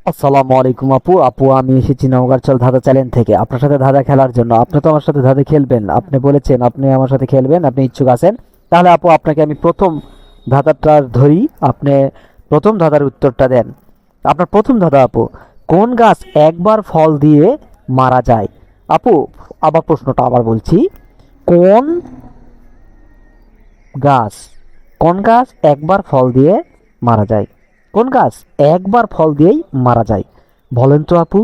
আসসালামু আলাইকুম আপু। আমি এসেছি নওগাঁচল ধাঁধা চ্যালেঞ্জ থেকে আপনার সাথে ধাঁধা খেলার জন্য। আপনি তো আমার সাথে ধাঁধা খেলবেন, আপনি বলেছেন আপনি আমার সাথে খেলবেন, আপনি ইচ্ছুক আছেন। তাহলে আপু আপনাকে আমি প্রথম ধাঁধাটা ধরি, আপনি প্রথম ধাঁধার উত্তরটা দেন। আপনার প্রথম ধাঁধা আপু, কোন গাছ একবার ফল দিয়ে মারা যায়? আপু, আবার প্রশ্নটা আবার বলছি, কোন গাছ কোন গাছ একবার ফল দিয়ে মারা যায়? কোন গাছ একবার ফল দিয়েই মারা যায়? বলেন তো আপু।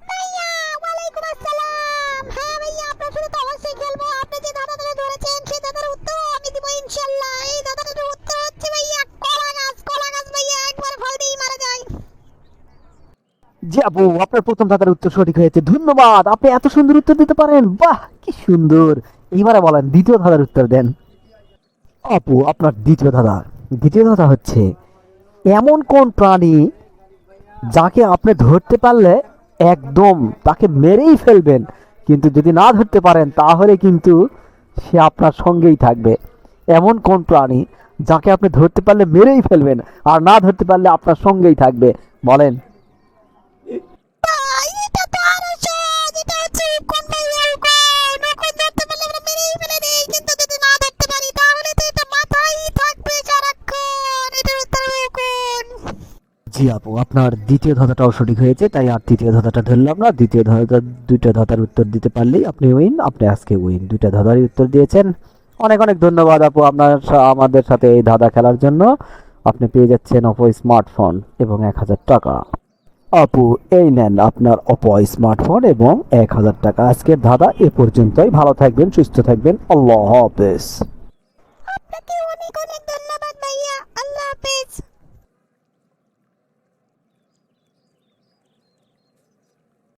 ভাইয়া, ওয়ালাইকুম আসসালাম। হ্যাঁ ভাইয়া, আপনার সাথে তো অবশ্যই খেলবো। আপনি যে ধাঁধাটা ধরেছেন সেই ধাঁধার উত্তরও আমি দিব ইনশাল্লাহ। এই ধাঁধাটার উত্তর হচ্ছে ভাইয়া কলা গাছ। কলা গাছ ভাইয়া একবার ফল দিয়েই মারা যায়। জি আপু, আপনার প্রথম ধাঁধার উত্তর সঠিক হয়েছে, ধন্যবাদ। আপনি এত সুন্দর উত্তর দিতে পারেন, বাহ কি সুন্দর। এইবারে বলেন দ্বিতীয় ধাঁধার উত্তর দেন। আপু, আপনার দ্বিতীয় ধাঁধা হচ্ছে, এমন কোন প্রাণী যাকে আপনি ধরতে পারলে একদম তাকে মেরেই ফেলবেন, কিন্তু যদি না ধরতে পারেন তাহলে কিন্তু সে আপনার সঙ্গেই থাকবে? এমন কোন প্রাণী যাকে আপনি ধরতে পারলে মেরেই ফেলবেন, আর না ধরতে পারলে আপনার সঙ্গেই থাকবে? বলেন। ভাই, এটা তো আরো সহজ। এটা হচ্ছে উকুন ভাইয়া, উকুন। উকুন ধরতে পারলে আমরা মেরেই ফেলে দিই, কিন্তু যদি না ধরতে পারি তাহলে তো এটা মাথায় থাকবে সারাক্ষণ। এটার উত্তর উকুন। জি আপু, আপনার দ্বিতীয় ধাঁধাটাও সঠিক হয়েছে, তাই আর তৃতীয় ধাঁধাটা ধরলাম না। দ্বিতীয় ধাঁধা, দুইটা ধাঁধার উত্তর দিতে পারলেই আপনি উইন। আপনি আজকে উইন, দুইটা ধাঁধারই উত্তর দিয়েছেন। অনেক অনেক ধন্যবাদ আপু আপনার আমাদের সাথে এই ধাঁধা খেলার জন্য। আপনি পেয়ে যাচ্ছেন অপো স্মার্টফোন এবং 1000 টাকা। আপু, এই নেন আপনার অপো স্মার্টফোন এবং 1000 টাকা। আজকের ধাঁধা এ পর্যন্তই। ভালো থাকবেন, সুস্থ থাকবেন, আল্লাহ হাফেজ। আপনাকে অনেক অনেক